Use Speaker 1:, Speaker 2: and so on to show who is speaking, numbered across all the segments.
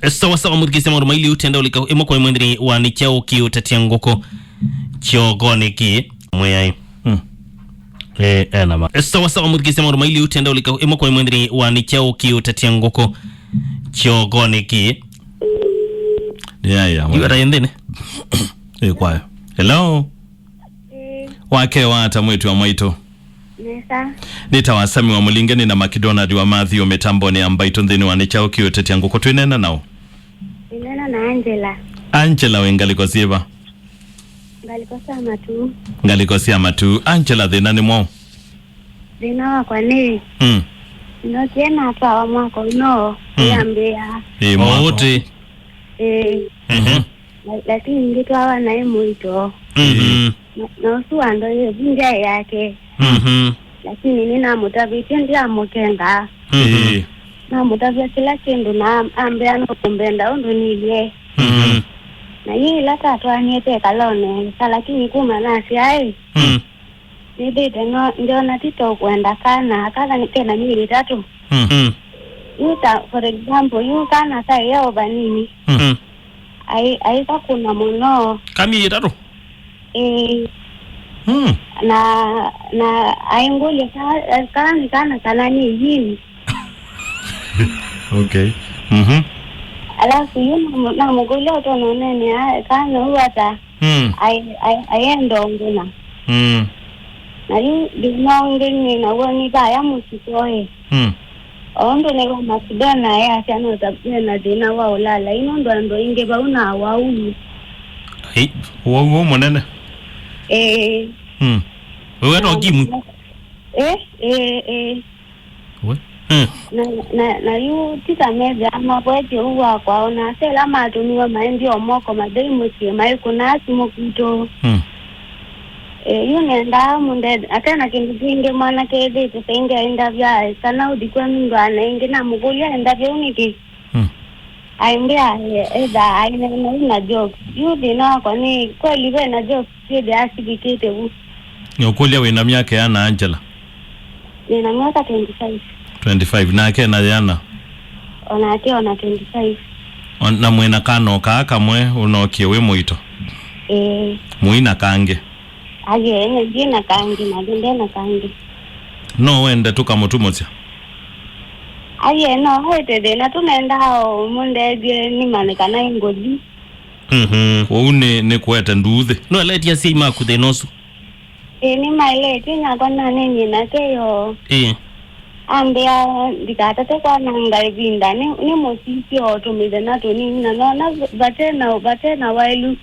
Speaker 1: Sawa sawa mudikise mauru maili utenda ulika imo kwa mwendri wa nichao ki utatia ngoko chiogoni ki mweyai nama sawa sawa mudikise mauru maili utenda ulika imo kwa mwendri wa nichao ki utatia ngoko chiogoni ki yuara yendene
Speaker 2: kwayo hello wake wata mwetu wa mwaito
Speaker 3: Nesa.
Speaker 2: Nita SAMMY wa MULINGE ni na McDonald wa Mathio metamboni ambaito nthini wa nichao ki utatia ngoko twinena nao.
Speaker 3: Inena na Angela.
Speaker 2: Angela wengaliko sieva. Ngaliko siama tu. Angela thina ni mwao.
Speaker 3: Thina wakwa ni. No kiena Atwawa mwako no. Yambea.
Speaker 1: Mwote.
Speaker 3: Lakini ngitwawa na muito. Na usuwa ndo ye jinja yake. Lakini nina mutabiti ndia mukenda. Na mutavya kila kindu na ambea no kumbenda undu niye. Na hii lata atuanyete kalone lakini kuma nasi ai nibide ndio natito kwenda Kana ni tena mili tatu yuta for example yu Kana saa yao banini ai kuna muno
Speaker 1: kami tatu
Speaker 3: na aingule Kana ni yini
Speaker 2: okay
Speaker 3: alafu yuna na mugule utono nene Kana huata ayendo nguna na yu dinongeni na woni baya musikoe ondo nego masidona ya chano tabena dina wa ulala inondo ndo inge bauna wa ulu
Speaker 2: wo monene
Speaker 1: wewe ndo gimu
Speaker 3: na yu tita meza ama bwete uwa kwaona sela matumiwa maendi omoko madei musie maikuna asimo kuto yu nenda munde atena kindizinge mwana kede tupenge enda vya sana udikwa mingo anainge na mugulia enda vya uniki aimbea eda aina na joke yu dina kwa ni kweli we na joke kede asigikete u
Speaker 2: nyokulia wina miaka yana Angela
Speaker 3: nina miaka
Speaker 2: 25 na kena yana
Speaker 3: ona 25
Speaker 2: na mwena kano kaka mwe unokie we muito muina kange
Speaker 3: aje ene jina kangi na dendena kangi
Speaker 2: no wende tukamutumotya
Speaker 3: aje no hete de na tunaenda hao munde je ni manekana ingodi
Speaker 2: woune ne kwete nduthi
Speaker 1: no leti ya sima kuthenosu
Speaker 3: ni maile tinya kona nini na keyo ambia dikata kwa nanga vinda ni mosisi otumide na toni na batena wailu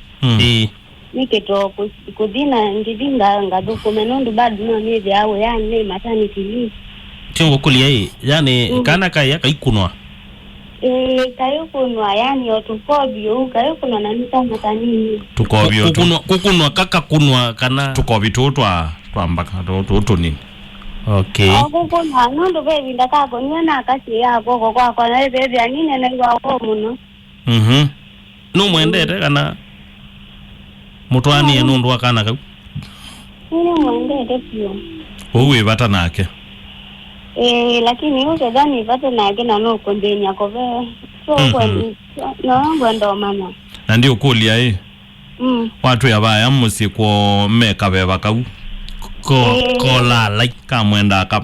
Speaker 3: niketo kudina ngidinga ngadukumenundu bado no nize awe yani maternity leave
Speaker 1: tingo kulia yani Kana kaya kaikunwa
Speaker 3: kayukunwa yani otufobio kayukunwa na nita matanini
Speaker 2: tukobio
Speaker 1: kukunwa kaka kunwa kana
Speaker 2: tukobi tutwa twambaka tutu nini
Speaker 1: okay
Speaker 3: kukunwa nundu bebi ndakako niona akasi yako kwa na bebi anine na iwa kwa muno
Speaker 1: no mwendete kana mutwani enundu wa Kana kau
Speaker 3: nini mwendete pio
Speaker 2: uwe bata nake
Speaker 3: lakini uke gani bata nake na no kondenya kove so kwa no ngwendo mama
Speaker 2: na ndio kulia watu yabaya musi kwa meka beba kau
Speaker 1: ko la
Speaker 2: kamwenda ka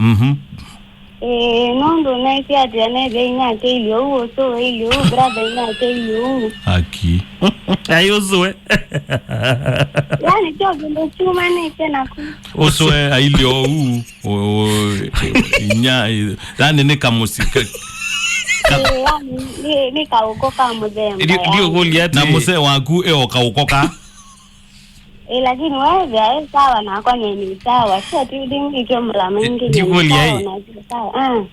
Speaker 3: nondo na isi ati anebe ina keilio uo so ilio brother ina keilio
Speaker 2: aki
Speaker 1: ayozwe
Speaker 3: yani chogo ndo chuma ne tena ku
Speaker 2: oswe ailio inya yani ni kamusika
Speaker 3: yani ni kaukoka mzemba
Speaker 1: ndio goliati
Speaker 2: na Musee waku kaukoka
Speaker 3: lakini wewe sawa na kwa nini sawa sio tu dingi jumla mingi
Speaker 1: ndio sawa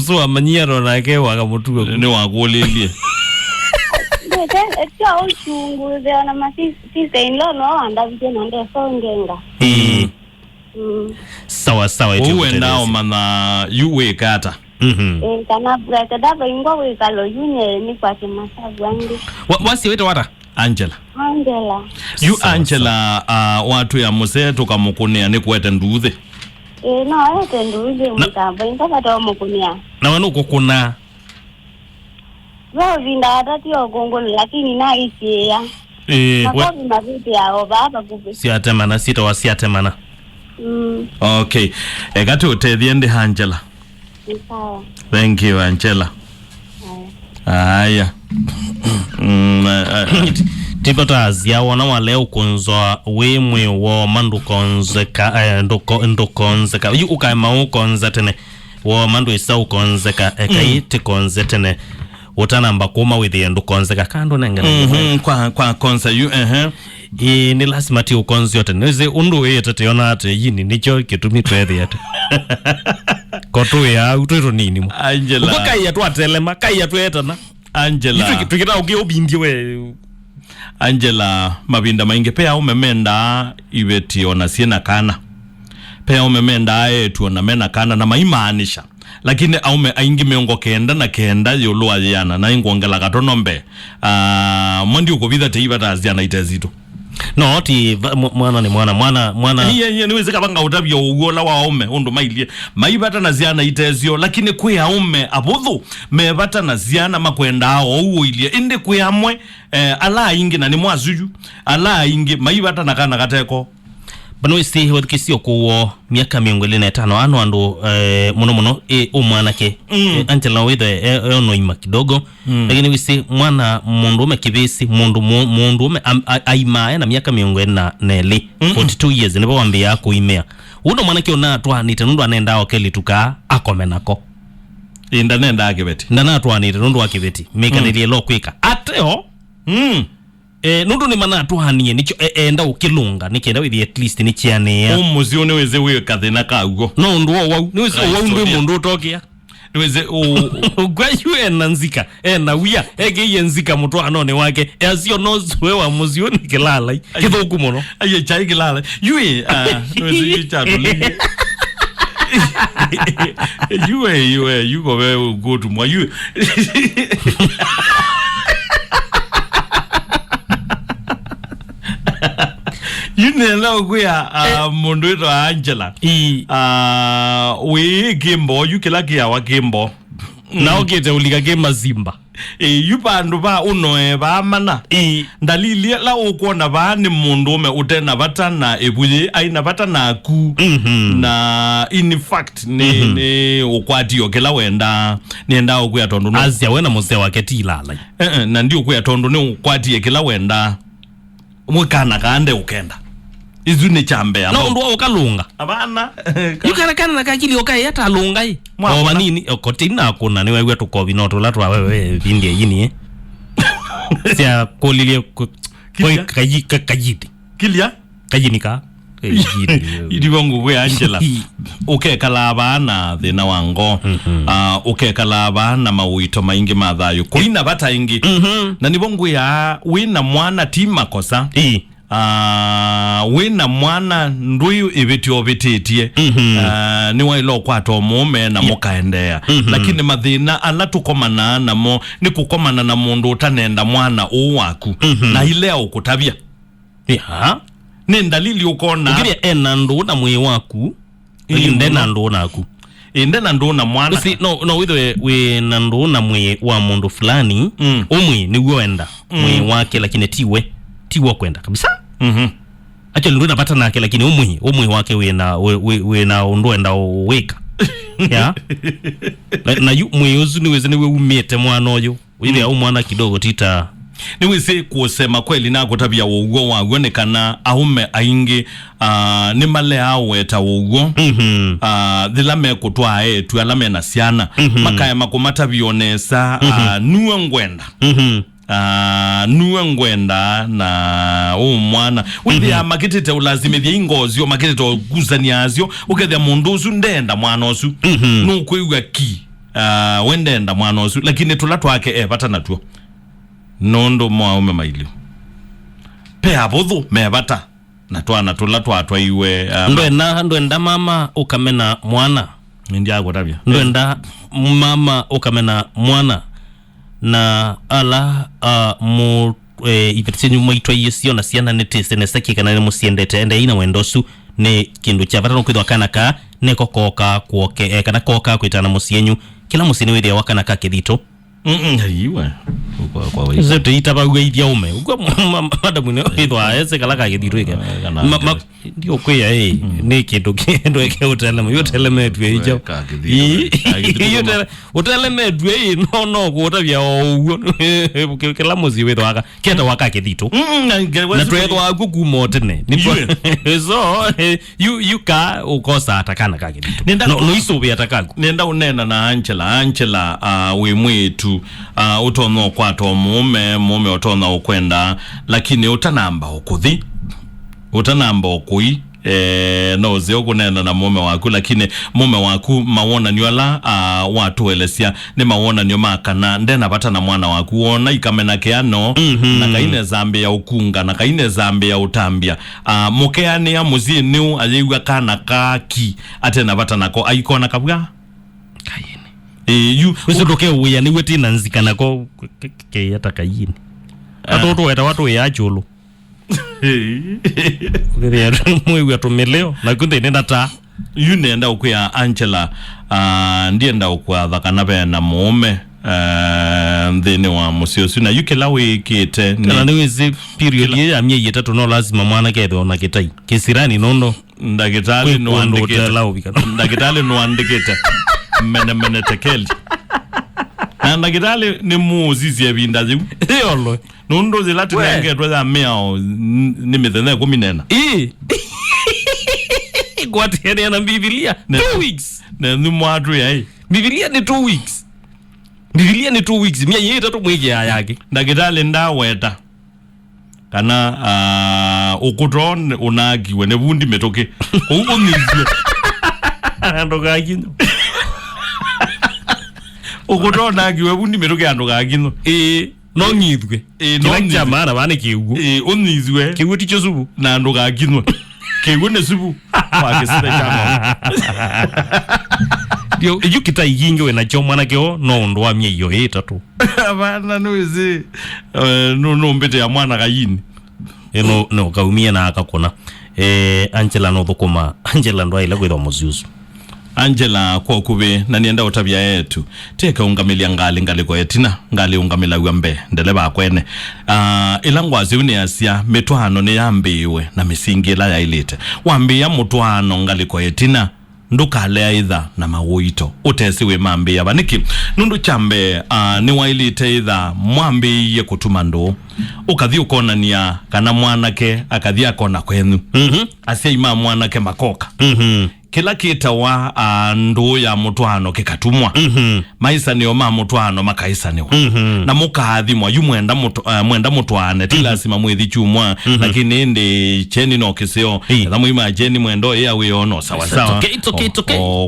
Speaker 1: so amanyero nake wakamutuka
Speaker 2: ni wakulilie
Speaker 3: sio uchunguze na masisi in-law no anda vijana ndio songenga
Speaker 1: sawa
Speaker 2: uwe nao mana yuwe kata
Speaker 3: kana brata daba ingo we kalo yune ni kwa kimasabu wangu
Speaker 1: wasi wetu wata
Speaker 2: Angela yu Angela watu ya Musee tukamukunia ni kwete nduthi
Speaker 3: no ete nduthi mutamba inga kata mukunia
Speaker 1: na wanu kukuna
Speaker 3: Wao vinda watati ogongo lakini na isiya. Makobi mabiti yao baba kupi.
Speaker 1: Siatemana sita wa siatemana.
Speaker 2: Okay. Egati utedhiende Angela.
Speaker 3: Sawa.
Speaker 2: Thank you Angela. Haya.
Speaker 1: Tipota azia wana wale ukonzwa wemwe wa mandu konzeka ndukonzeka yu ukaima ukonza tene wa mandu isa ukonzeka ekaiti konze tene utanamba kuma withi ndukonzeka kando nengene
Speaker 2: kwa konza yu
Speaker 1: ni lazima ti ukonzi yote nize undu yete yona ate yini nicho kitumi twethe ate kotu ya utwero nini mo
Speaker 2: Angela
Speaker 1: uko kai yatu atelema kai yatu etana
Speaker 2: Angela
Speaker 1: tukita ugiobindi we
Speaker 2: Angela mabinda mainge pea umemenda ibeti ona siena kana pea umemenda etu ona mena kana na maimaanisha lakini aume aingi miongo kenda na kenda yolo ayana na ingongela katonombe mondi ukobitha teiba taziana itezito
Speaker 1: no ti mwana ni mwana
Speaker 2: iye niweze kabanga utabyo ugola wa aume undu mailie maibata na ziana itezio lakini kwe aume abudhu mebata na ziana makwenda ao uilie inde kwe amwe ala ingi na ni mwazuju ala ingi maibata na kana kateko
Speaker 1: bano isi wadikisio kuwo miaka 25 ano andu muno umwana ke Angela wethe ono ima kidogo lakini wisi mwana mundume kibisi mundume aimae na miaka 24 42 years nipo wambia kuimea uno mwana ke ona twanite nundu anenda okeli tuka akomenako
Speaker 2: inda nenda akibeti
Speaker 1: ndana twanite nundu akibeti mekanilie lo kwika ateo nundu ni mana tuhanie nicho enda ukilunga nikienda with at least ni chiania
Speaker 2: Musee niweze we kathina kaugo
Speaker 1: no ndu wau niweze wau ndu mundu utokia
Speaker 2: niweze
Speaker 1: kwa yu nzika na wia ege yenzika mutu anone wake azio nozwe wa Musee ni kilala kithuku muno
Speaker 2: aye chai kilala yue niweze yichaduli you go very good mo you yunela okuya mundu ito Angela we kimbo yukila kia wa kimbo
Speaker 1: na okete ulika kema zimba
Speaker 2: yupandu ba unoe ba mana ndalili la ukona ba ni mundu ume utena bata na ebuye aina bata na ku na in fact ni ukwati yokela wenda nienda okuya tondu no
Speaker 1: azia wena Musee wake tilala
Speaker 2: na ndi okuya tondu ni ukwati yekela wenda mwekana kaande ukenda izune chambe abo
Speaker 1: no ndo okalunga
Speaker 2: abana
Speaker 1: yukana kana na kakili okai hata alunga yi mwa nini okotina kuna ni wewe tukobi no to latwa wewe vindie yini sia kolilie koi kajiti
Speaker 2: kilia
Speaker 1: kajinika
Speaker 2: idi wangu we Angela ukekala abana thina wango ukekala abana mawito maingi mathayo kuina bata ingi na nibongu ya wina mwana tima kosa wina mwana nduyu ibitio bititie ni wailo kwato mume na mukaendea lakini mathina ala tukomana namo ni kukomana na mundu utanenda mwana uwaku na ilea ukutabia ni ndalili ukona
Speaker 1: ukiria enandu na mwe waku inde nandu naku
Speaker 2: inde nandu na mwana
Speaker 1: si no we nandu na mwe wa mundu fulani umwe ni wenda mwe wake lakini tiwe kwenda kabisa acha ndio napata nake lakini umwe wake we na ndo enda weka ya na yu mweyozu niweze niwe umete mwana oyo ile au mwana kidogo tita
Speaker 2: niweze kusema kweli na kutabia ugo wagonekana aume aingi ni male aweta ugo dhilame kutwa tu alame na siana makaya makumata bionesa nuwe ngwenda nuwe ngwenda na mwana withi ya makitete ulazimithia ingozio makitete oguzaniazio ukethia mundu usu ndenda mwana usu nukwigwa ki wendenda mwana usu lakini tula twake bata natuo nondo mwaume mailio pea bothu mebata na twana tula twatwa iwe
Speaker 1: ndenda mama ukamena mwana
Speaker 2: ndia gotabia
Speaker 1: ndenda mama ukamena mwana na ala mu ipetsenyu mwaitwa yesio na siana netese nesaki kana ne musiendete ende ina wendosu ne kindu cha vatano kwithwa kana ka ne kokoka kuoke kana koka kwitana musienyu kila musini withia wakana ka kithito
Speaker 2: Iwe kwa wewe
Speaker 1: zote itabaga idia ume uko madamu ne idwa ese kala ka gidweka ndio kwa ni kitu kendo eke uteleme yoteleme twe ijo yoteleme uteleme twe no kuota bya owo kila muzi wetwa kenda waka kidito na twe kwa kukumotene ni so you ka ukosa atakana ka kidito no iso bya atakago
Speaker 2: nenda unena na Angela we mwetu utono kwato mume utono ukwenda lakini utanamba ukuthi utanamba ukui no zio kunena na mume waku lakini mume waku mawona nyola watu elesia ni mawona nyo Kana ndena pata na mwana waku wona ikamena keano na kaine zambe ya ukunga na kaine zambe ya utambia mukeani ya Musee niu ayiwa Kana Kake atena pata nako aikona kabwa
Speaker 1: kayini you usodoke uya ni weti nanzikana ko ke yataka yini atoto weta watu ya cholo ngere mwe atomeleo na kunde nenda ta
Speaker 2: you nenda ukuya Angela ndienda ukwa thakana bena mume ndene wa Musee sina yukela wikite
Speaker 1: kana ni wezi period ya miezi 3 no lazima mwana ketho na kitai kisirani nono
Speaker 2: ndagitali no andiketa mene tekeli ndagitali ni muzizi ya bindazi
Speaker 1: yolo
Speaker 2: nundo zilati nengetwa za meo ni mithene kuminena
Speaker 1: kwa tena na Biblia 2 weeks
Speaker 2: na ni mwatu ya
Speaker 1: Biblia ni 2 weeks Biblia ni 2 weeks miezi 3 mwezi yake
Speaker 2: ndagitali ndaweta kana ukutron unagi wene vundi metoke unizwe
Speaker 1: andoka kino
Speaker 2: ukutron agi we vundi metoke andoka kino
Speaker 1: no ngithwe no jamana bane kiugo
Speaker 2: unizwe
Speaker 1: kiugo ticho subu
Speaker 2: na andoka kino kiugo ne subu wakisita chama
Speaker 1: yo yukita yinge we na chomwana keo no ndo wa mieyo 3
Speaker 2: bana nuzi no mbete ya mwana kayini
Speaker 1: no kaumia na akakona Angela no thukuma Angela ndo aila kwitha Musee
Speaker 2: Angela kwa kube na nienda utabia yetu teka ungamilia ngali kwa yetina ngali ungamila wambe ndele bakwene ilangwazi uneasia metwano ne yambiwe na misingi la ya ilite wambia mutwano ngali kwa yetina ndukale aidha na mawito utesiwe mambi ya baniki nundu chambe ni wailite aidha mwambi ye kutuma ndo ukathi ukona niya kana mwanake akathi akona kwenu asia ima mwanake makoka kila kita wa ndo ya mutwano kikatumwa maisa niyo mutwano makaisa niyo na mukathi mwa yu mwenda mutwane tilasima mwethi chumwa lakini ndi cheni no kiseo na muima cheni mwendo ya weono sawa sawa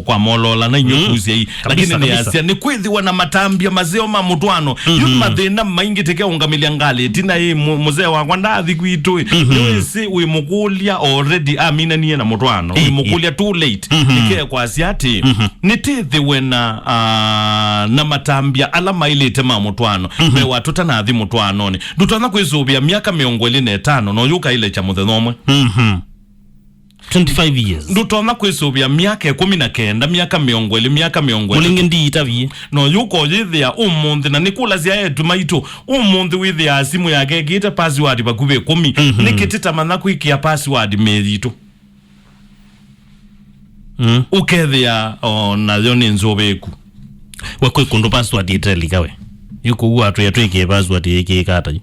Speaker 2: kwa molola na inyokuzi hii lakini ni asia ni kwithiwa na matambia mazeo mutwano yu mathina maingi teke ungamilia ngali tina hii Musee wakwa ndathi kwitu niwisi uimukulia already amina niye na mutwano uimukulia too late nike kwa asiati nitithiwe na matambia ala mailite mutwano me watu tanathi mutwano ni ndutana kwizubia miaka 25 no yuka ile cha muthenomwe
Speaker 1: 25 years
Speaker 2: ndutona kwizubia miaka 19 miaka miongo
Speaker 1: mulinge ndi itavie
Speaker 2: no yuko yithia umundi na nikula zia yetu maitu umundi withia simu yake gita password bakube 10 nikitita manako ikia password meritu ukethia na yoni nzobeku
Speaker 1: wakwe kundu password itelikawe yuko watu yatweke password yake kata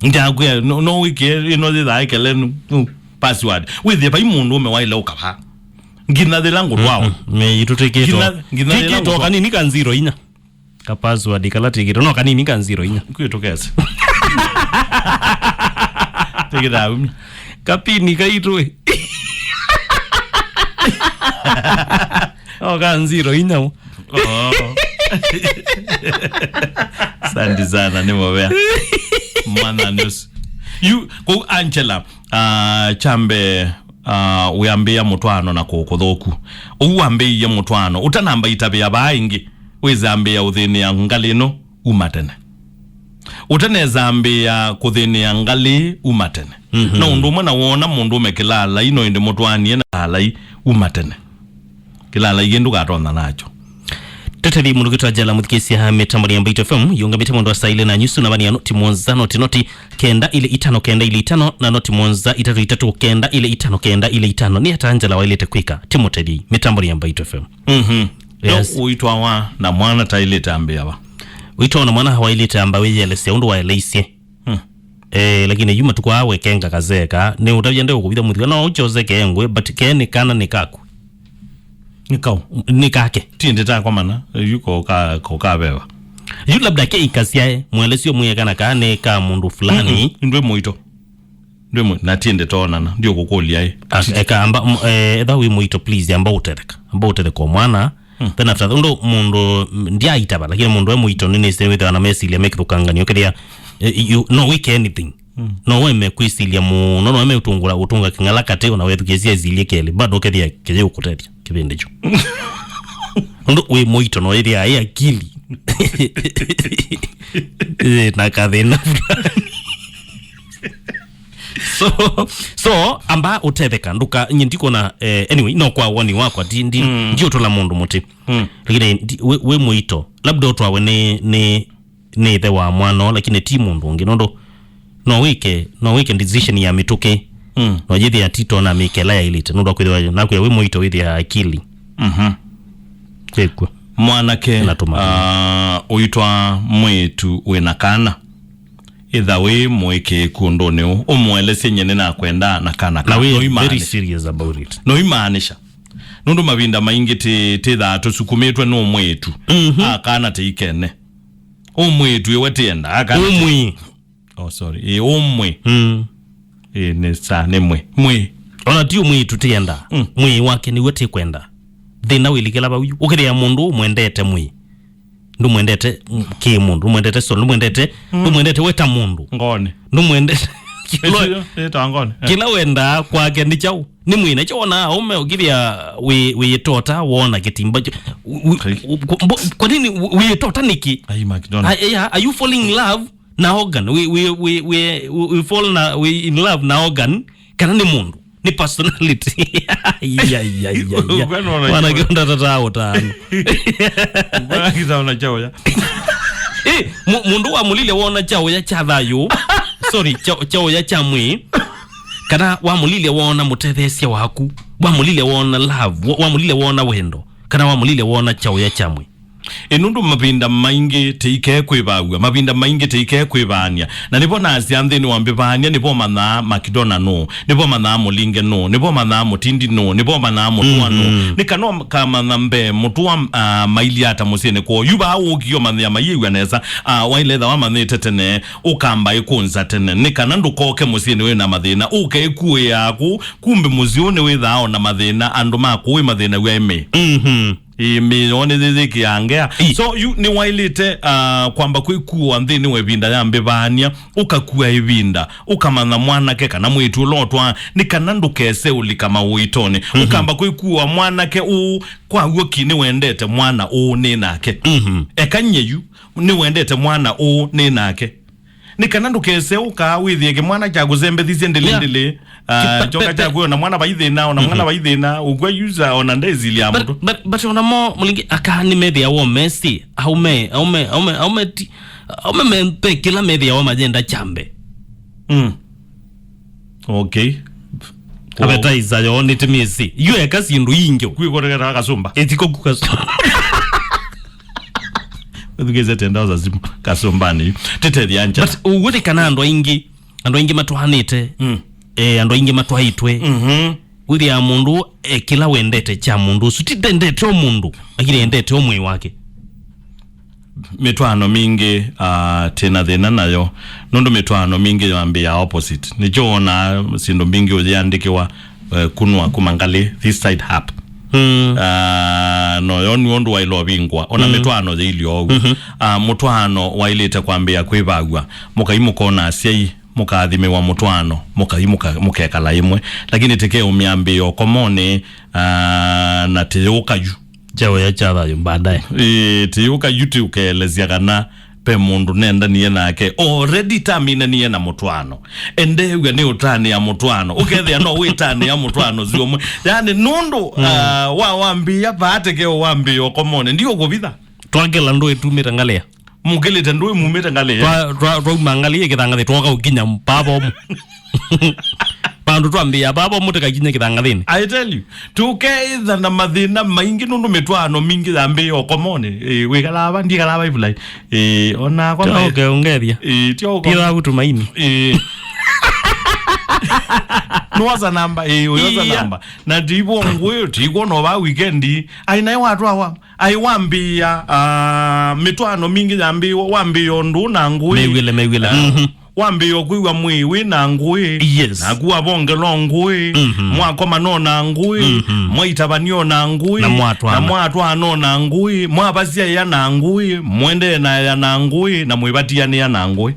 Speaker 2: ndakwe no wike ino zitha ikele password withia pa imundu umewaile ukapa ngina thilangu rwao
Speaker 1: me ituteketo ngina kanini kan 0 inya ka password kala tikito no kanini kan 0 inya
Speaker 2: kwitokese tikita umi
Speaker 1: kapini kaitwe kan 0 inya
Speaker 2: sandi sana ni mobea mwana news you ko Angela chambe uyambia mutwano na kokothoku uwambia mutwano utanamba itabe abaingi wezambia uthini ya ngalino umatene utanezambia kuthini ya ngali umatene na undu mwana wona mundu mekilala ino indi mutwanie na alai umatene kilala yendu gatonda nacho
Speaker 1: Teteri mundu kitwa jala muthikisi ha mitambo ya Mbito FM yunga mitambo ndo saile na nyusu na bani ya noti monza noti kenda ile itano kenda ile itano na noti monza itatu kenda ile itano kenda ile itano ni hata Angela wailete kwika Timothy mitambo ya Mbito FM.
Speaker 2: Yes. Uitwa wa na mwana ta ile tambia ba.
Speaker 1: Uitwa na mwana hawailete amba wewe yelese undu wa elise. Lakini yuma tukwa awe kenga kazeka ni utabya ndeo kubida muthika no uchoze kengwe but keni kana nikaku. Ni Kake
Speaker 2: tinde ta kwa mana yuko ka beba
Speaker 1: yu labda ke ikasia mwelesio mwekana kane ka mundu fulani
Speaker 2: ndwe muito na tinde tona na ndio kukolia
Speaker 1: eka amba edawi muito please amba utereka kwa mwana then after ndo mundu ndia itaba lakini mundu we muito nini sewe na mesili make tukangani okedia you no we can anything no we me kwisilia mu no me utunga kingala kate na wetu kezia zilie kele bado kedia keje ukutetia kibende cho ndo we muito no area ya akili na kadena so amba utetheka nduka nyindiko na anyway no kwa woni wako ndi ndio tola mundu muti lakini we muito labda utwawe ni the wa mwana lakini ti mundu nginondo no wike decision ya mituke no jithi ya tito na mikela ya ilite ndo kwithwa na kwa we muito withi ya akili kekwa
Speaker 2: mwanake uitwa mwitu wina kana either we mweke kundone umwelese nyene na kwenda na kana
Speaker 1: na we very serious about it
Speaker 2: no imanisha nundu mavinda maingi te thato sukumetwe no mwitu akana te ikene umwitu yewetienda akana
Speaker 1: umwi
Speaker 2: sorry umwe ne sa ne mwe
Speaker 1: ona ti umwitu tienda mwi wake ni wete kwenda thina wilikela ba ukiria mundu mwendete mwi ndu mwendete ki mundu mwendete so ndu mwendete weta mundu
Speaker 2: ngone
Speaker 1: ndu mwendete
Speaker 2: eta ngone
Speaker 1: kila wenda kwake ni chau ni mwina chona ume ukiria we tota wona kitimba kwa nini we tota niki
Speaker 2: ai makidona
Speaker 1: are you falling in love na organ we fall in love na organ kana ni mundu ni personality wana gionda tatao tano
Speaker 2: wana kizaona chao ya
Speaker 1: mundu wa mulile wona chao ya chathayo sorry chao ya chamwi kana wa mulile wona mutethesia waku wa mulile wona love wa mulile wona wendo kana wa mulile wona chao ya chamwi
Speaker 2: enundu mabinda maingi teike kwibagwa mabinda maingi teike kwibania na nipo nasi antheni wambibania nipo mana makidona no nipo mana mulinge no nipo mana mutindi no nipo mana mutua no nikano kama nambe mutua maili ata musene ko yuba ukio manya mayiwa nesa wailetha wa mane tetene ukamba ikunza tene nikana ndukoke musene we na mathina uke kuwe yaku kumbe muzione we thao na mathina andu makuwe mathina we me milioni ziziki yangea so you ni wailite kwamba kwikuwa nthini webinda ya mbibania ukakuwa ibinda ukamana mwanake kana mwitu lotwa ni kana ndukese ulikama uitone ukamba kwikuwa mwanake kwa uoki ni wendete mwana ni nake ekanyeyu ni wendete mwana ni nake ni kana ndukese ukawithie mwana cha kuzembethisia ndilindili choka cha kuona mwana baithina ona mwana baithina ugwe user ona ndezili ya mtu
Speaker 1: but ona mo mulingi akani media ya wo Messi aume mempe kila media wa majenda chambe
Speaker 2: okay
Speaker 1: abetaiza yo nitimisi yue kasi ndu ingyo
Speaker 2: kwikorekera kasumba
Speaker 1: etiko kukasumba
Speaker 2: udugeze tenda za zimu kasumbani tete dianja
Speaker 1: but ugwe kana ando ingi matwanite ando ingi matwaitwe wili ya mundu kila wendete cha mundu sutidendete o mundu akili endete o mwi wake
Speaker 2: mitwano mingi tena thina nayo nundu mitwano mingi yambi ya opposite nichoona sindu mingi uziandikiwa kunwa kumangali this side hap no yoni wondu wa ilo bingwa ona mitwano zilio mutwano wailete kwambia kwibagwa mukaimuko asiai mukathime wa mutwano mukekala imwe lakini teke umyambio komone na teyuka
Speaker 1: chao ya chathayo baadaye
Speaker 2: teyuka yuti ukelezia kana pe mundu nenda niye nake already tamina niye na mutwano endewe ni utani ya mutwano ukethia no witani ya mutwano ziomwe yani nundu wambia baateke wambio komone ndio kubitha
Speaker 1: twagela ndo etumira ngalea
Speaker 2: mugele tando mumeta ngalea
Speaker 1: twa mangalie kitanga twoka ukinya mpabo pandu twambia babo muteka kinya kitanga thini.
Speaker 2: I tell you tuke either na mathina maingi nundu mitwano mingi thambe okomone wigalaba ndigalaba ibulai ona kwa
Speaker 1: okay ungeria tira utumaini
Speaker 2: noza namba uyoza namba na dibo ngwe tigo no ba weekendi aina watu awa aiwambia mitwano mingi thambe wambio ndu na ngwe
Speaker 1: mewile
Speaker 2: wambio kwiwa mwiwi na ngui na kuwa bonge lo ngui mwakoma no na ngui mwaitabanio na ngui na mwatu ano na ngui mwabasia ya na ngui mwende na ya na ngui na mwibatia ni ya na ngui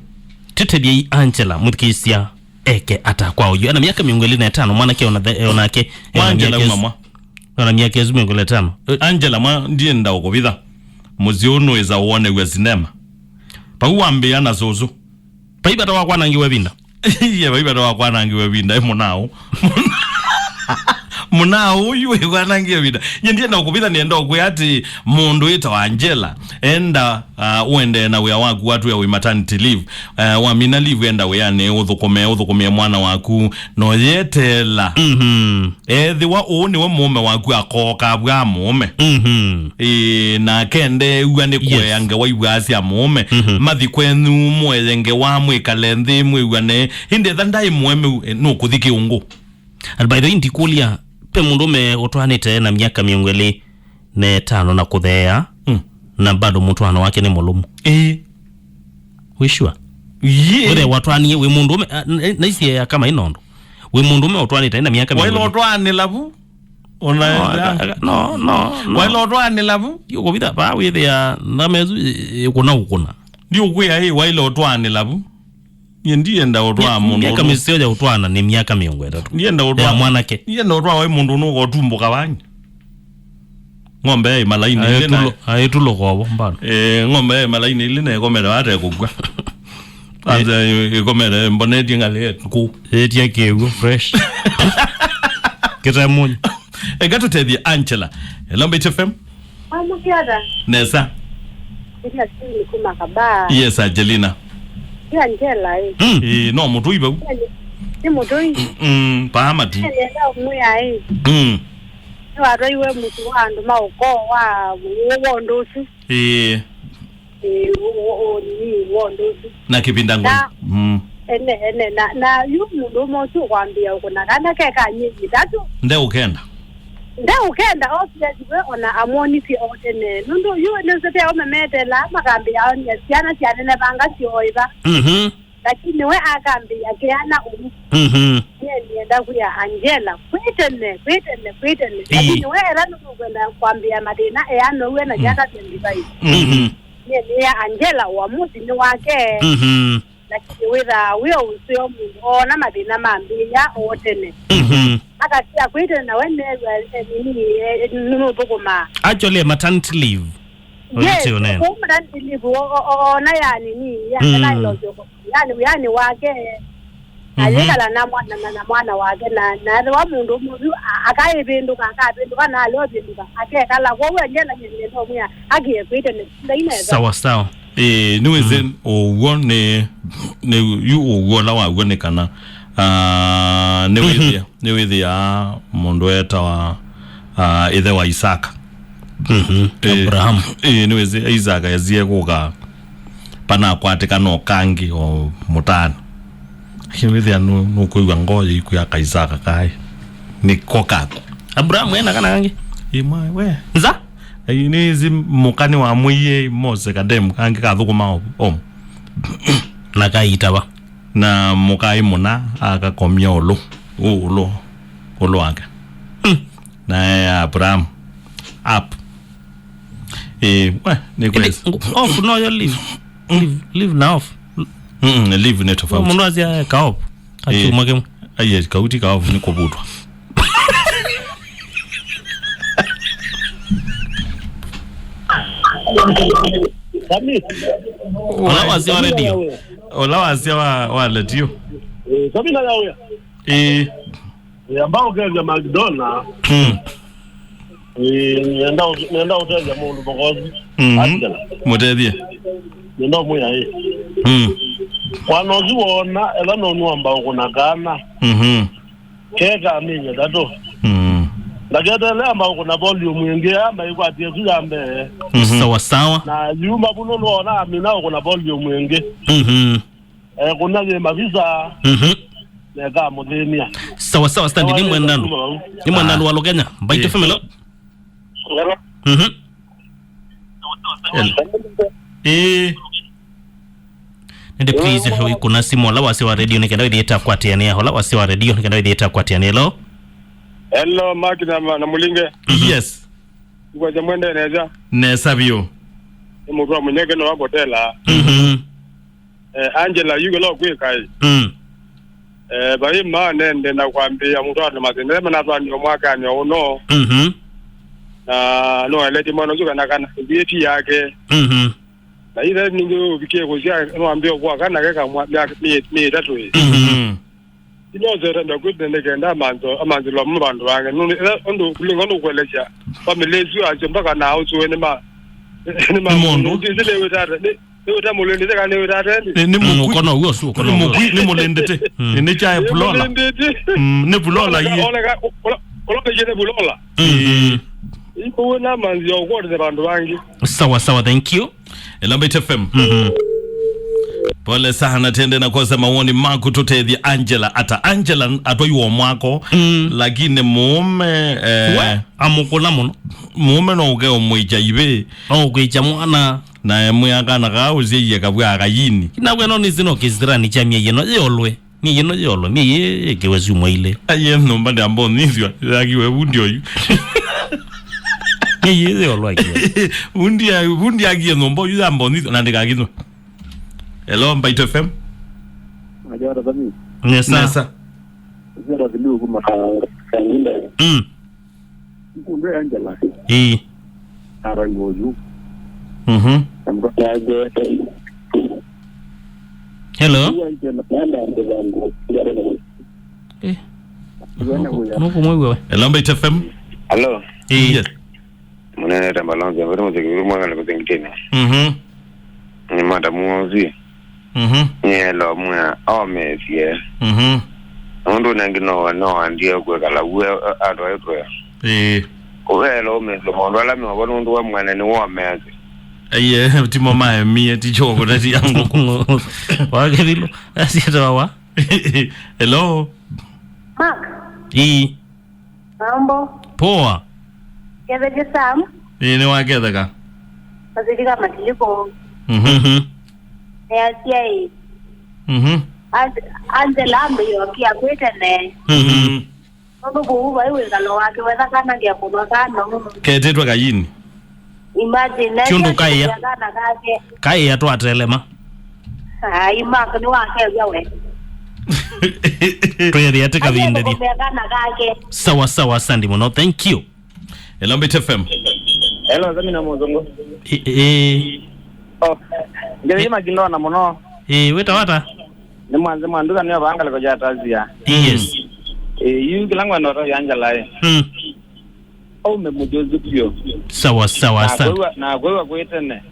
Speaker 1: Tetebye Angela mutkisia eke Atwawa yu ana miaka 25 mwanake onake
Speaker 2: Angela mama
Speaker 1: ona miaka 25
Speaker 2: Angela mwa ndiye ndauko bitha muziono eza uone wa sinema pa uambia na zozo
Speaker 1: paibata wakwanangiwe binda
Speaker 2: yeah paibata wakwanangiwe binda munao yuwe kwanangiwe binda ndiye ndakubitha nienda okuyati mundu ita wa Angela enda uende na we waku watu ya we maternity leave wa mina leave enda we ane uthukumie mwana waku no yetela ethi wa oni we mume waku akoka bwa mume na kende uane kweyange wa ibwasi ya mume mathi kwenu mweyenge wa mwikalenthi mwiwane inde thandai mweme no kuthiki ungu
Speaker 1: albaitho indikulia pe mundume utwanite na miaka 25 na kuthea na bado mutwana wake ni mulumu wishwa wale watwanie we mundume na isi kama inondo we mundume utwanite na miaka 25
Speaker 2: wale utwane labu ona
Speaker 1: no
Speaker 2: wale utwane labu
Speaker 1: yuko bida ba we ya na mezu ukuna
Speaker 2: ndio kwe wale utwane labu ndienda utwa mundu
Speaker 1: miaka misio ya utwana ni miaka 30
Speaker 2: ndienda utwa
Speaker 1: mwanake
Speaker 2: ndienda utwa we mundu nuko tumbo kabanyi ngombe malaini ile na
Speaker 1: ayetulo kobo mbano
Speaker 2: ngombe malaini ile na komera ate kugwa anza ikomera mboneti ngale ku
Speaker 1: etia kego fresh kitamunyi
Speaker 2: gato tedi Angela Lombe FM
Speaker 3: amukiada
Speaker 2: nesa
Speaker 3: ila sini kuma kaba
Speaker 2: yes Angelina
Speaker 3: ya Angela
Speaker 2: no mutu ibe
Speaker 3: ni mutu
Speaker 2: pahama tu
Speaker 3: nenda umuya waraiwe mutu wandu mauko wa wondosu wondosu
Speaker 2: na kipinda ngoni
Speaker 3: ene na yu mundu mosu kwambia uko na kana keka nyingi tatu
Speaker 2: nde ukenda
Speaker 3: obviously ona amoni fi otene nundo yu nezete o memetela makambi ya siana ne banga sioiba lakini we akambi akiana nienda kuya Angela kwitene lakini we rano kwenda kwambia madina ano we na jaka 25 ya Angela uamuzi ni wake lakini wira wio usio mundu ona madina mambi ya otene akatia kwitene na wene nini bukuma
Speaker 1: actually maternity leave
Speaker 3: yes maternity leave ona yani ni ya na ilojo yani wake ayekala na mwana wake na wa mundu mudu akayibinduka na lo binduka akekala wowe ngena ngeno mya agiye kwitene ndaina
Speaker 2: sawa niweze uone ne yu ugola wa uone kana niweze ya mundu eta wa ithe wa Isaka
Speaker 1: Abraham
Speaker 2: niweze Isaka yazie kuga pana kwatika no kangi o mutana hiweze anu kuiwa ngoje ikuya Isaka kai ni kokako
Speaker 1: Abraham ena kana kangi
Speaker 2: imwe we
Speaker 1: nza
Speaker 2: nizi mukani wa muye mose kadem kangi kathukuma
Speaker 1: na kaitaba
Speaker 2: na mukai muna akakomya ulo wake na Abraham up we ni kwezi
Speaker 1: off no you live now off
Speaker 2: live net of
Speaker 1: mundu azia ka off achuma ke
Speaker 2: aye kauti ka off ni kobutwa
Speaker 4: SAMMY
Speaker 1: wazia radio
Speaker 2: wazia wa radio
Speaker 4: SAMMY na yawe ambao kwa McDonald's nenda hotel ya mundu bogozi.
Speaker 2: Mutethie.
Speaker 4: Nenda muya Wanozi wona ela nonu amba ukuna Kana. Keka aminye dato. Ndagedele amba ukuna volume nge amba ikwatie kuyambe.
Speaker 1: Sawa.
Speaker 4: Na yuma bulolo ona amina ukuna volume nge. Kuna ye mavisa. Nega modenia.
Speaker 1: Sawa stand ni mwendalu wa Kenya. Baite famelo. Nende please kuna simu la wasi wa radio nikenda ideta kwatiania hola wasi wa radio nikenda ideta kwatiania
Speaker 5: hello Mark na Mulinge.
Speaker 2: Yes.
Speaker 5: Kwa jamwende
Speaker 2: neza bio
Speaker 5: mtu wa mnyeke no abotela. Angela yuko lo kwikai. Bari nende na kwambia mtu wa mazende na twani mwaka ni ono. Na no aleti mwana zuka na Kana vieti yake. Na ile ningo bikie kuzia no ambio kwa Kana keka mi tatu hii. Inoze ndo kudende kenda amanzo lo mbandu wange ndo kulinga no kwelesha family aje mpaka na auzo ene ma
Speaker 2: mundu
Speaker 5: ndile wetata ni utamulende zeka ni wetata
Speaker 2: ni mukono uosu kono ni mulendete ni cha bulola ni bulola yi kola jene bulola iko na manzi okwo de bandu wangi.
Speaker 1: Sawa thank you.
Speaker 2: Elambite FM. Pole sana tende na kosa maoni maku tutethia Angela atoyuo mwako lakini mume
Speaker 1: amukula muno
Speaker 2: mume no uge omwija ibe
Speaker 1: okwicha mwana
Speaker 2: na mwakana kauzie kabwa akayini
Speaker 1: nawe no nizino kizirani cha mieyeno yolwe miye kewezu mwaile
Speaker 2: ayeno mbande ambo nizwa yakiwe bundio yu
Speaker 1: miye yolwe
Speaker 2: bundi agiyeno mbo yu ambo nizwa nandika agiyeno. Hello, Baito FM.
Speaker 4: Ajara dami.
Speaker 1: Nesa.
Speaker 4: Zero bilu kuma kanginda. Kumbe Angela. Arangoju.
Speaker 1: Hello. Nuko mwewe.
Speaker 2: Hello, Baito FM.
Speaker 5: Hello.
Speaker 2: Yes.
Speaker 5: Mwana tambalonze bado mziki mwana nakutengiteni. Ni madamu ozi. Lo mwa omesie. Ndo nangino no andia kwa kala we ado etwe. Lo me lo mondo la me wabona ndo wa mwana ni wa meze.
Speaker 2: Timo mae mie tichoko dati yangu.
Speaker 1: Wage dilo. Asieta wa.
Speaker 2: Hello.
Speaker 3: Mark. Mambo.
Speaker 1: Poa.
Speaker 3: Keveje Sam.
Speaker 2: Ni waketha ka.
Speaker 3: Azilika matiliko. Yasiai. Angela ambiyo kia kwetene. Obo buwa iwe ngalo wake weza Kana ndia kumakano.
Speaker 2: Ketetwa kayini.
Speaker 3: Imagine.
Speaker 1: Chundu kaya. Kaya tu atelema.
Speaker 3: Imaka ni wake yawe.
Speaker 1: Tweri ateka vinde di. Sawa sandi mono. Thank you.
Speaker 2: Hello Mbite FM.
Speaker 5: Hello zami na mozongo. Ngeli magino na mono.
Speaker 1: Weta wata.
Speaker 5: Ni mwanze mwanduka ni abangala kwa jatazia.
Speaker 1: Yes.
Speaker 5: Yu kilangwa noro Angela. Memujozu pio.
Speaker 1: Sawa sandi.
Speaker 5: Na kwewa kwetene.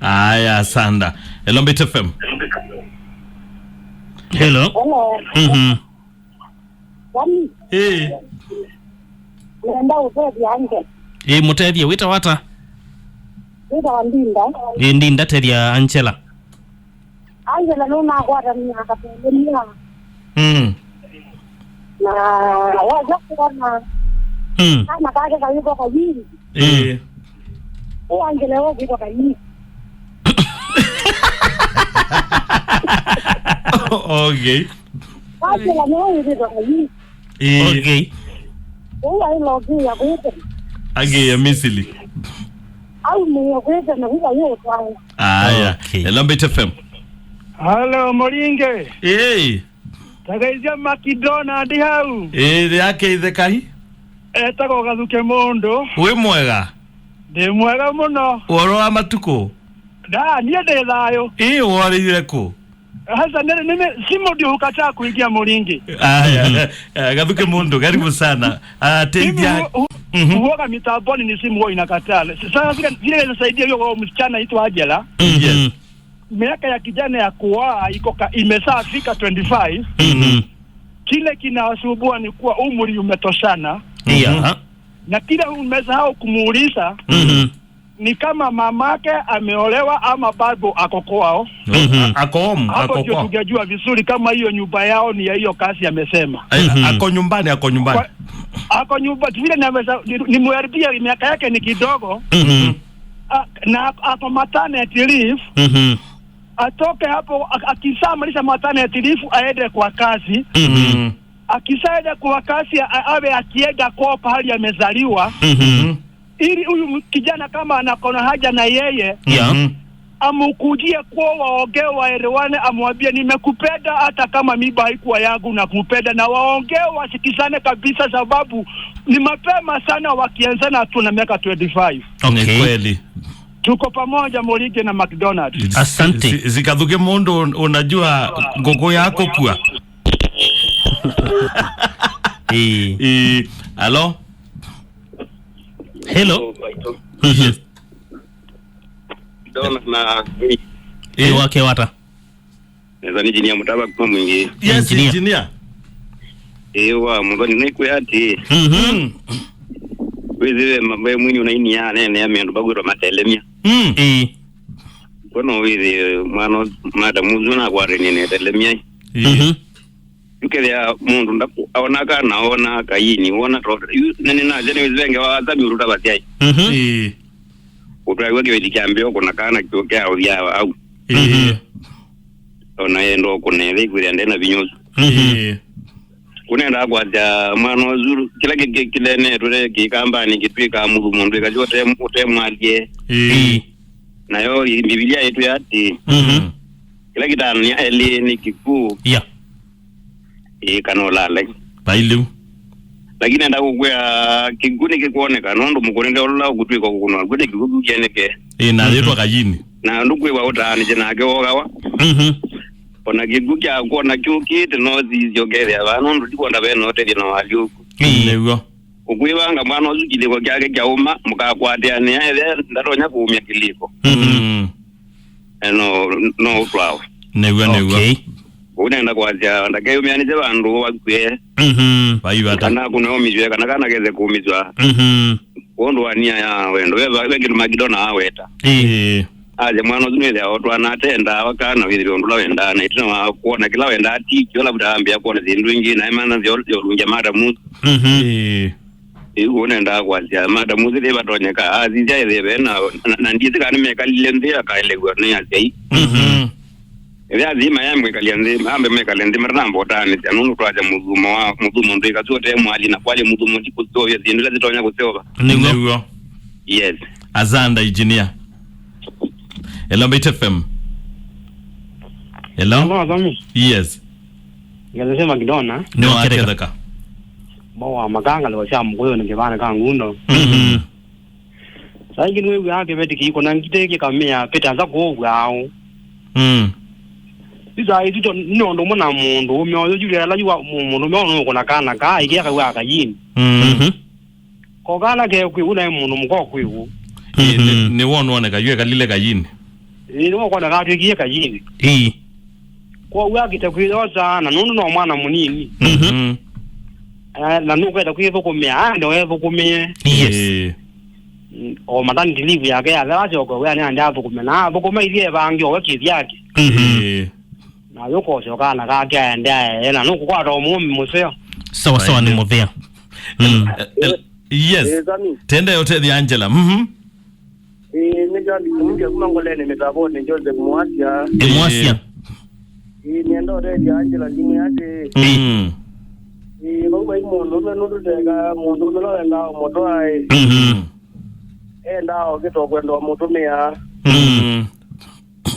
Speaker 2: Aya sanda. Hello Mbite FM.
Speaker 1: Hello.
Speaker 3: Wami. Nenda utevi Angela.
Speaker 1: Mutevi weta wata.
Speaker 3: Weta wandinda.
Speaker 1: Ndinda teria Angela.
Speaker 3: Angela no na kwata miaka pembenia. Na waja kuona. Kama kake kayuko kajini. Angela wao biko kajini.
Speaker 2: Okay.
Speaker 3: Angela no biko kajini.
Speaker 1: Okay.
Speaker 3: Ilo kia kwete.
Speaker 2: Age ya misili.
Speaker 3: Au ni kwete na huwa yeye kwa.
Speaker 2: Aya. Hello Mbite FM.
Speaker 6: Hello Mulinge. Tagaizia Makidona ndi hau.
Speaker 2: Yake ithekai.
Speaker 6: Etako gathuke mundu.
Speaker 2: We mwega.
Speaker 6: Ndi mwega muno.
Speaker 2: Woro wa matuko.
Speaker 6: Nie ndi thayo.
Speaker 2: Warire ku.
Speaker 6: Hasa nime simu ndio ukataa kuingia Mulinge.
Speaker 2: Aya. Gathuke mundu karibu sana. Teithia.
Speaker 6: kuoga mitaboni ni simu huwa inakataa. Sasa vile inasaidia hiyo msichana itwa Ajela.
Speaker 2: Yes.
Speaker 6: Miaka ya kijana ya kuoa imeshafika 25. Kile kinawasubua ni kuwa umri umetoshana. Na kila umesahau kumuuliza ni kama mamake ameolewa ama bado ako kwao. Hapo ndio tungejua vizuri kama hiyo nyumba yao ni ya hiyo kasi amesema.
Speaker 2: Ako nyumbani. Ako
Speaker 6: nyumba vile ni muharibia miaka yake ni kidogo. Na ako maternity leave. Atoke hapo akisamalisha maternity leave aende kwa kazi. Akisaida kwa kazi awe akienda kwa pahali amezaliwa. Ili huyu kijana kama anakona haja na yeye amukujie kwa waongee waelewane, amwambie nimekupenda hata kama miba haikuwa yangu na kupenda, na waongee wasikizane kabisa, sababu ni mapema sana wakianzana tuna miaka 25.
Speaker 2: Okay. Kweli.
Speaker 6: Tuko pamoja Mulinge na McDonald.
Speaker 1: Asante.
Speaker 2: Zikadhuke mondo unajua gogo yako kwa. Hello?
Speaker 1: Hello?
Speaker 2: Yes.
Speaker 5: Dona na
Speaker 1: wake wata.
Speaker 5: Neza engineer mutaba kwa mwingi.
Speaker 2: Yes, engineer.
Speaker 5: Ewa mugoni nikwe ati. Wewe mambo mwini unaini ya nene ya miando baguro matelemia. Kono wewe mwana madamu zuna kwa renene telemia. Yukelia mundu ndapo aonaka naona kayini ona roda nene na jeni wizenge wa zabi uruta batiai utwa wege wedikiambio kuna kana kitokea au au ona yendo kunele kwenda na vinyozo kunenda kwa mwana zuru kila kile ne tule kikamba ni kitwika mundu kajote utemwalie na yo Biblia yetu yati kila kitani eli ni kikuu Kana like
Speaker 2: Bailu.
Speaker 5: Lakini enda kugwea kiguni kikuoneka nondo mukorende ola kutwika kuno gune kigugu keneke
Speaker 2: na yetu akayini
Speaker 5: na ndugwe wa utani jena ageogawa ona kigugu kya kuona kyukite no zizogere abantu ndikonda beno tedi no aliuku
Speaker 2: newo
Speaker 5: ukwiwanga mwana ozukile kwa kyake kyauma mukakwatiane ere ndatonya kuumya kiliko no flower
Speaker 2: newo
Speaker 5: unaenda kwaja ndake umyanije bandu wakwe
Speaker 2: bayiba
Speaker 5: kana kuna omijwe kana geze kumizwa wondo wania ya wendo wenge magidona aweta aje mwana zunile otwa atenda wakana wili ondo lawenda na itina kuona kila wenda ati kiola budambia kuona zindu nyingine imana zyo lunja madamu unaenda kwaja madamu zile Vatonyeka azija ile na ndizi kana mekalile ndia kaelegwa ni azai Zima yamwe kalianze ambe mekalende marambo tani anunu twaje muzumo ndika zote mwali na kwale muzumo ndikuzoya zindula zitonya kusewa
Speaker 2: newo
Speaker 5: yes
Speaker 2: azanda engineer hello Bait FM hello yes
Speaker 7: Ngasema kidona
Speaker 2: no akedaka
Speaker 7: bawa maganga lo cha mgoyo ningebana kangundo sai kinwe yake beti kiko na ngiteke kamea peta za kogwao Iza ito nondo mona mundu umyo julia la yuwa mundu myo no kana ka ikia kwa kayini ko kana ke ku una mundu mko ku
Speaker 2: ni wona ka yue kalile kayini
Speaker 7: ni ko na ka ikia kayini ko wa kitakuiza na nundu no mwana munini na nuko ta kuiva kumya ndo evo kumye
Speaker 1: Yes.
Speaker 7: O matani delivery yake ya lazo ko wa ni ndo kumya na bo kuma ile bangyo wa kivyake na yoko sokana ka kende na nuko kwa ro Musee
Speaker 1: sawa ni movea
Speaker 2: yes tenda yote the Angela
Speaker 4: Nijali kumke kumangolene metabone Jose Muasia
Speaker 1: Muasia
Speaker 4: niendo de Angela dini yake baba imondo no tega mondo no enda moto ai enda okito kwendo mutumia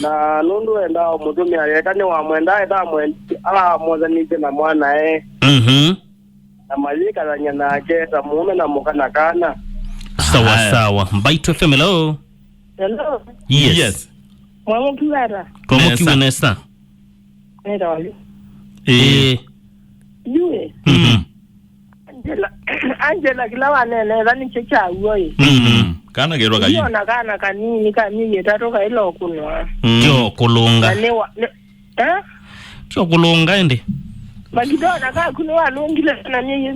Speaker 4: na nundu enda mutumia yekane wa mwenda enda ala mozanike na mwana na malika na nyana yake ta mume na mukana kana
Speaker 1: sawa Bait FM hello yes
Speaker 3: Mwamu kiwara
Speaker 1: como que unesta
Speaker 3: era wali
Speaker 1: yue
Speaker 3: yue
Speaker 8: Angela kila wanene zani checha uwe.
Speaker 2: Kana gerwa kayi.
Speaker 8: Yona kana kanini kamiye tatoka ilo kunwa.
Speaker 1: Kyo kulunga. Kyo kulunga ende.
Speaker 8: Magidona kaa kunwa lungile na miye.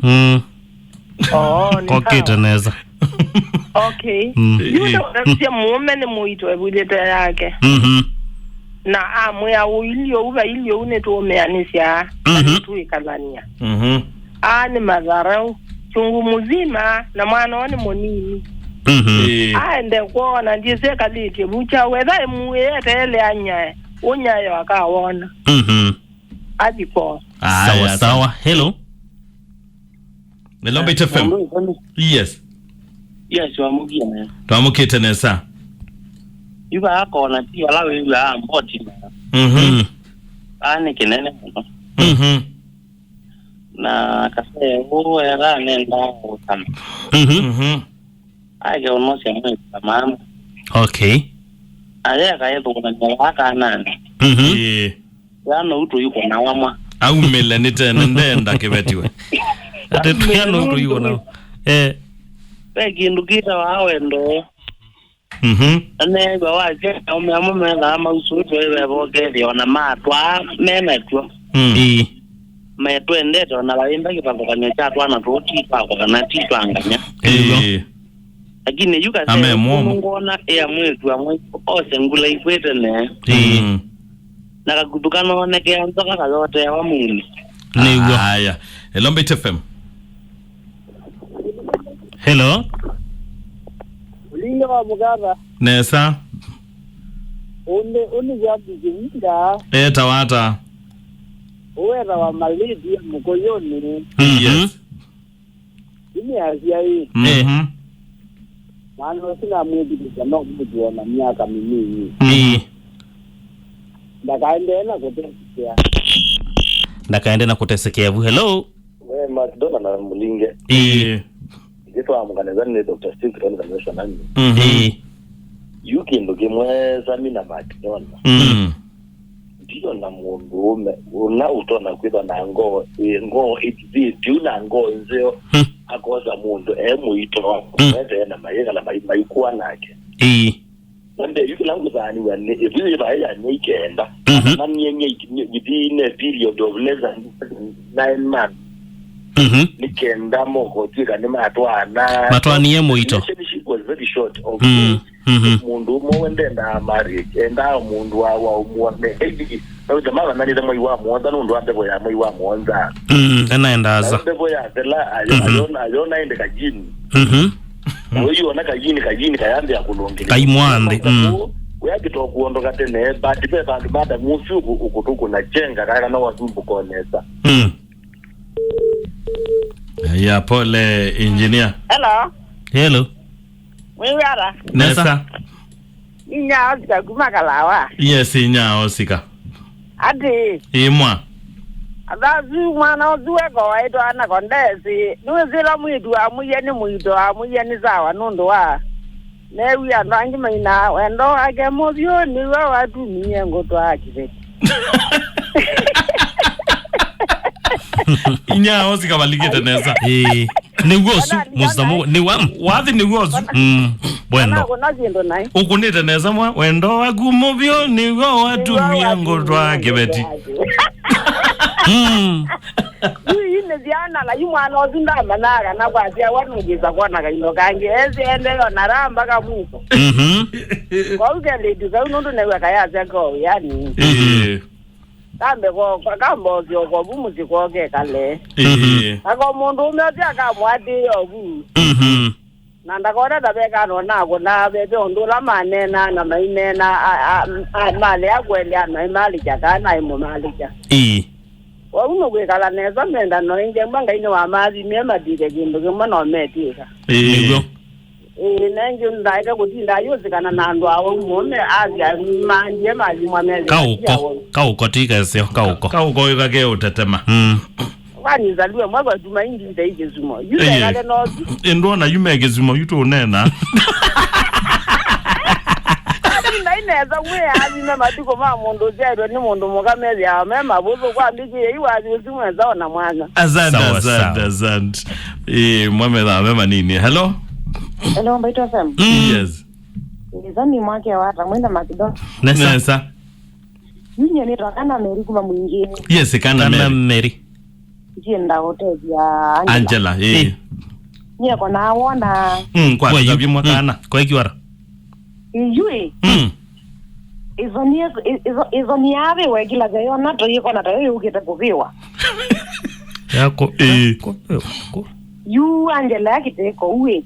Speaker 8: Ni
Speaker 1: Kokita neza.
Speaker 8: Okay. Yuda unamsia mume ni muito ebudeta yake. Na amu ya ilio uva ilio unetu umeanisia. Tu ikalania. Ni madharau chungu mzima na mwana wani monini. Aende kuona ndiye kaliti bucha wedha muete ele anya unyayo wakaona. Adiko.
Speaker 1: Sawa. Hello.
Speaker 2: Nelombe FM. Yes.
Speaker 7: Yes, wamugia na.
Speaker 2: Twamukite nesa.
Speaker 7: Yuba akona pia lawe yuba mboti. Ani kinene mno. Na kase huo era nenda utama. Age onosi mwe mama.
Speaker 1: Okay.
Speaker 7: Ale kayeto kuna nyaka nani. Yano uto yuko na wamwa.
Speaker 2: Au mele nite nenda kebetiwe.
Speaker 1: Ate tuyano uto yuko na.
Speaker 7: Peki ndukita wawe ndo. Ane bawa je umama na mausuto wewe boge liona matwa memetwa. Metwe ndeto na laimba kipanganya chatwa na roti pa kwa na titwanganya. Lakini yuka sasa ngona mwetu amwe ose ngula ikwete ne. Nakakutukana oneke antoka kazote ya wamuni.
Speaker 2: Niwa. Haya. Elombe FM.
Speaker 1: Hello.
Speaker 6: Mulinge wa Mugaba.
Speaker 2: Nesa.
Speaker 6: Uni jabu zinda.
Speaker 2: Tawata.
Speaker 6: Uwera wa malidi ya mkoyoni.
Speaker 2: Yes.
Speaker 6: Ini azia hii. Mano sina mwedi kujana mbudu wana miaka mimini.
Speaker 1: Ndakaende na kutesekea. Hello.
Speaker 4: Madonna na Mulinge. Jitu amukaneza ni Dr. Steve Kutani kanywesha nani. Yuki nduge mweza mina Madonna. Ndiyo na mundu una utona kwitha na ngo itzi na ngo nzeo akoza mundu muito mweze na mayega la maikuwa nake. Nande yuki langu zani wane ebiwe baya nyikenda na nyenye gidine period of less than 9 months. Nikenda moko tika ni matwana
Speaker 1: ye muito.
Speaker 4: She was very short of mundu mwende na marriage enda mundu wa umwone ebi na jamaa nani demo iwa mwonza nundu andebo ya mwiwa mwonza
Speaker 1: anaendaza
Speaker 4: andebo ya tela ayona ende kajini wewe ona kajini kayambe akulongele
Speaker 1: kaimwande
Speaker 4: uyakito kuondoka tene but be bantu mada musuku ukutuku na jenga kaka na wazumbu konesa.
Speaker 2: Ya pole engineer.
Speaker 1: Hello.
Speaker 8: Mwiwara.
Speaker 2: Nesa.
Speaker 8: Inya osika kumakalawa.
Speaker 2: Yes, inya osika.
Speaker 8: Adi.
Speaker 2: Imwa.
Speaker 8: Abazu mwana ozuwe kwa waido anakondesi. Nuwezila mwidu amuyeni mwido amuyeni zawa nundu wa. Newi andangi maina wendo wake mobyo niwe watu miye ngoto akiveti.
Speaker 2: Inya osika baligete nesa.
Speaker 1: Ni wosu musamu ni
Speaker 2: wathi ni wosu.
Speaker 1: Bueno.
Speaker 2: Ukunite nesa mwa wendo waku mobyo niwe watu miye ngoto akiveti.
Speaker 8: Yine diana la yumwana ozinda managa na kwazia wanugeza kwana kaino kange ende yona ramba kamuko. Kwa ugende duka unundu newe kayaza ko yani. Kambe ko kambozi ko bumuzi ko ke kale. Ako mundu umyote akamwadi obu. Nanda kona tabeka no nako na bebe ondula manena na mainena mali agwele ana mali jakana imo mali ja. Wauno kwekala neza menda no inje mbanga ino amazi mema dike jimbo kema no metika. Nenje ndaika kutinda yozikana nando awo muone azya manje mali mwamezi.
Speaker 1: Kauko tika sio kauko.
Speaker 2: Kauko yake utetema.
Speaker 8: Kwani zaliwe mwaga tuma ingi ndaike zumo. Yule kale no.
Speaker 2: Ndona yumege zumo yuto nena.
Speaker 8: ineza mwe azime matiko ma mundu jero ni mundu mukamezi ya mema buzo kwa mbiki iwazi usimweza ona mwana.
Speaker 2: Azanda. Mwameza mema nini? Hello?
Speaker 9: Hello, mbaitwa Sam.
Speaker 2: Yes.
Speaker 9: Nizani mwake wata mwenda makido.
Speaker 2: Nesa.
Speaker 9: Nye ni Kana Meri kuma mwingine.
Speaker 2: Yes, Kana Meri.
Speaker 9: Jenda hotel ya
Speaker 2: Angela.
Speaker 9: Nye kona wona.
Speaker 2: Kwa sababu mwakana.
Speaker 1: Kwa ikiwara.
Speaker 9: Ijui. Izo ni ave wegila gayo na to yiko na to yukita kuviwa.
Speaker 1: Yako.
Speaker 9: Yu Angela yakiteko uwe.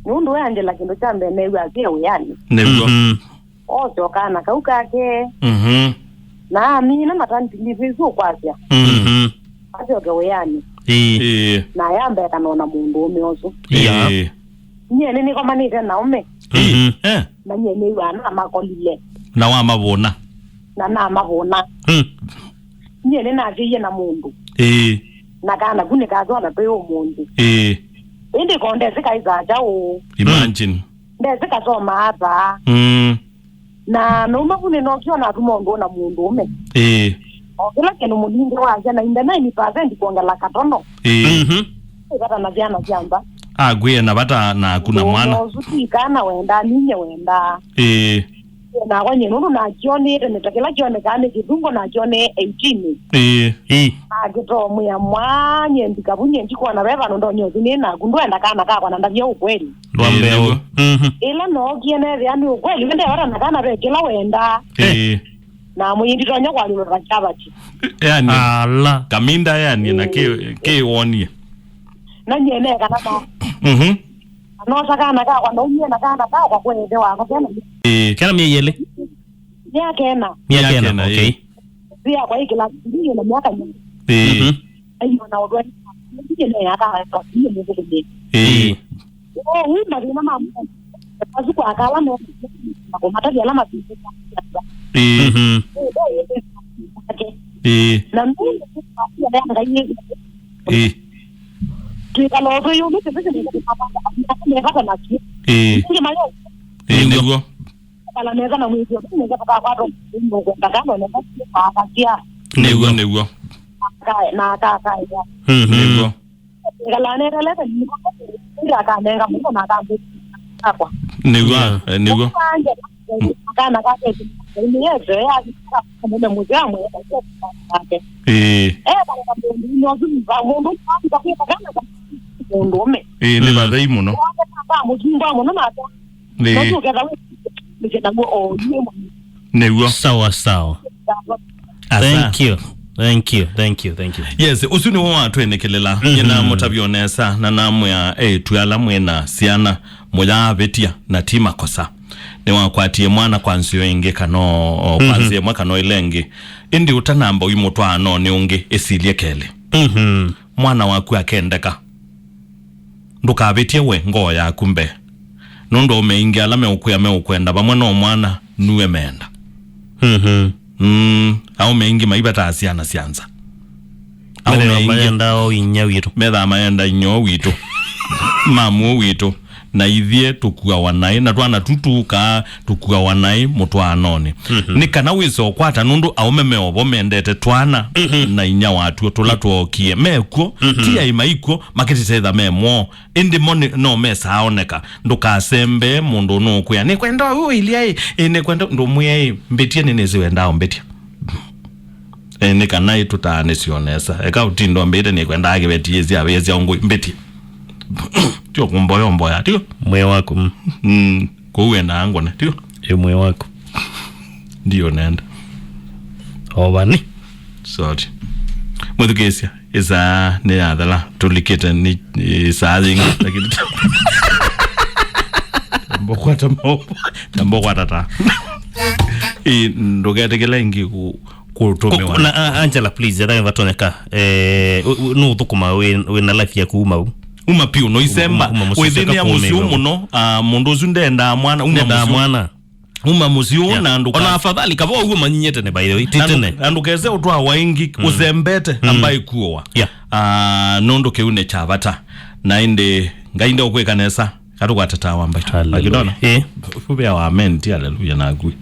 Speaker 9: Nundu we Angela kindo chambe newe akeo yani.
Speaker 2: Newe.
Speaker 9: Oso Kana Kake. Na mina matanti livizu kwasya. Asyo kewe yani. Na yambe kanona mundu umeosu. Nye nini koma nite na ume. Na nye niwe ana makolile.
Speaker 2: Na wa mabona.
Speaker 9: Na mabona. Nye nini ajiye na mundu. Na Kana kune kazo na peo mundu. Indi konde zika izaja o.
Speaker 2: Imagine.
Speaker 9: Ndezika so maaba. Na noma kune nokyo na tumondo na mundu ume. Okila kenu mulinge waja na inda 90% kuongela katono. Kata na jana jamba.
Speaker 2: Gwe na bata na kuna mwana.
Speaker 9: Ozuti Kana wenda ninye wenda. Na kwenye nunu na jioni nitakila jioni kane kidungo na jioni 18. Agito mwa mwanye ndikabunye ndiko na beba ndo nyozi nina gundwenda Kana kwa na ndavya ukweli.
Speaker 2: Lwambeo.
Speaker 9: Ila no kiene yani ukweli wende wara na Kana rekela wenda. Na muyindi tonya kwa lilo rachabati.
Speaker 2: Yani ala kaminda yani na ke wonie.
Speaker 9: Na nyene Kana ba. No sakana kwa ndo nyene na Kana kwa kwende wako tena.
Speaker 1: Kana miyele.
Speaker 9: Ya Kena.
Speaker 1: Okay.
Speaker 9: Pia kwa hiki la ndio na miaka nyingi. Ayo na odwa ndio ya Kana kwa hiyo ndio. Huyu ndio mama azuko akala no kwa mataji alama pisa. Na mimi ndio ndio kikalo to yo mete pesa ndio papa na kile.
Speaker 2: Ndio.
Speaker 9: Kala meza na mwezi ndio papa kwa ndo kwa Kana na papa kia.
Speaker 2: Ndio.
Speaker 9: Na kaka ya.
Speaker 2: Ndio.
Speaker 9: Kala ne kala ndio akaenga Mungu na kambi hapa.
Speaker 2: Ndio.
Speaker 9: Kana Kake ni yezo ya kama mmojamu ya Kake. Bana ndio ndio mundu kwa Kana mundu me.
Speaker 2: Ni badai muno.
Speaker 9: Ba mujimba muno na ta. Ndio kaza ni na go
Speaker 2: Ndio.
Speaker 1: Sawa. Thank you.
Speaker 2: Yes, usuni wa twenekelela nyina motabionesa na namwe ya tuyala mwena siana moja betia na tima kosa ne wakwatie mwana kwanzio inge kano kwanzie mwaka no ilenge indi utanamba uyimutwa no ni unge esilie kele mwana waku akendeka nduka betie we ngo ya kumbe nondo umeingia alame ukwenda bamwe no mwana nuwe menda au mengi maibata asiana sianza
Speaker 1: au mayenda o inya witu
Speaker 2: metha mayenda inyo witu mamu witu na ithie tukua wanai na twana tutuka tukua wanai mutwanone ni kana wiso kwata nundu au memeobo mendete twana na inya watu tulatwokie meko tia imaiko makititetha memwo indi moni no mesa aoneka ndukasembe mundu no kuya ni kwenda ilia ni kwenda ndumwe mbetie ninezi wendao mbetie ni kana tutane sionesa eka utindo mbete ni kwenda agebetie zia bezi ongo mbetie tio kumboya tio
Speaker 1: mwe wako
Speaker 2: kuwe na angone tio
Speaker 1: mwe wako
Speaker 2: ndio nenda
Speaker 1: obani
Speaker 2: sorry mudhukesia isa ne adala tuliketa ni saadinga lakini mbokwata ta ndogetegela ingi kutumewa
Speaker 1: na Angela please ya Vatonyeka no thukuma we na life ya kuuma
Speaker 2: pio no isemba within ya museo muno mundu zundenda mwana museo na nduka
Speaker 1: ona afadhali kabo uwe manyinyete ne by the way titene
Speaker 2: andukeze utwa waingi uzembete ambai kuowa nondo keune chavata na inde ngainde okwekanesa kadu kwa tata wamba
Speaker 1: Hallelujah.
Speaker 2: akidona kubya wa amen ti hallelujah na agui